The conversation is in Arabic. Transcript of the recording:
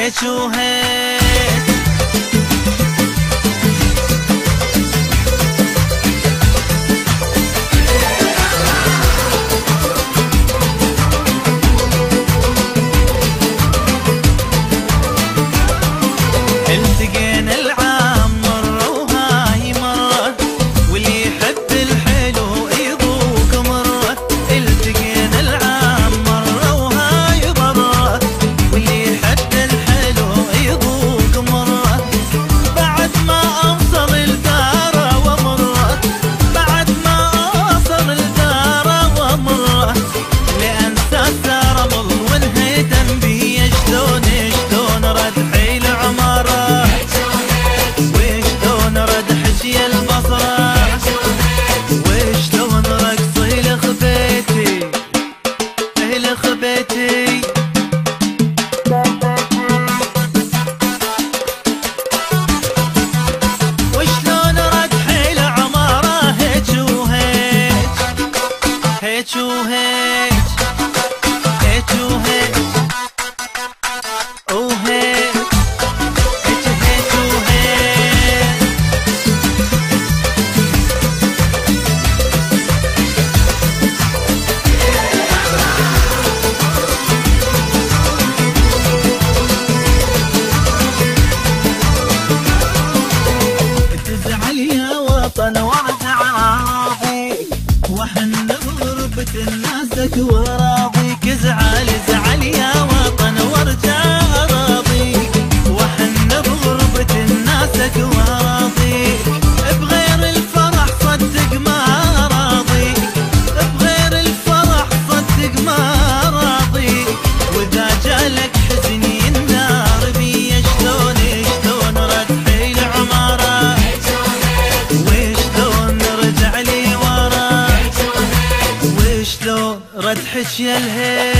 هيج وهيج. التقينا العام مرة وهاي مرة، واللي يحب الحلو يذوق مرة. التقينا العام مرة وهاي مرة، واللي يحب الحلو يذوق مرة. بعد ما أوصل الدار ومرة، بعد ما أوصل الدار ومرة، لأنسى رمل وانهدم بي. شلون شلون رد حيل عمره، وشلون رد حشي البصره، وشلون رقصي لخبيتي لخبيتي. وشلون رد حيل عمره، هيج وهيج هيج وهيج هيج وهيج وهيج هيج هيج وهيج. تزعل يا وطن وعراضيك، وحن بغربة الناسك وراضيك. ازعل ازعل يا وطن وارجع اراضيك، وحن بغربة الناسك وراضيك. بغير الفرح صدق ما راضيك، بغير الفرح صدق ما راضيك. واذا جالك حزن ينذار بي. شلون شلون رد حيل عمره، وشلون نرجع لي ورا، وشلون رد حشي الهيل.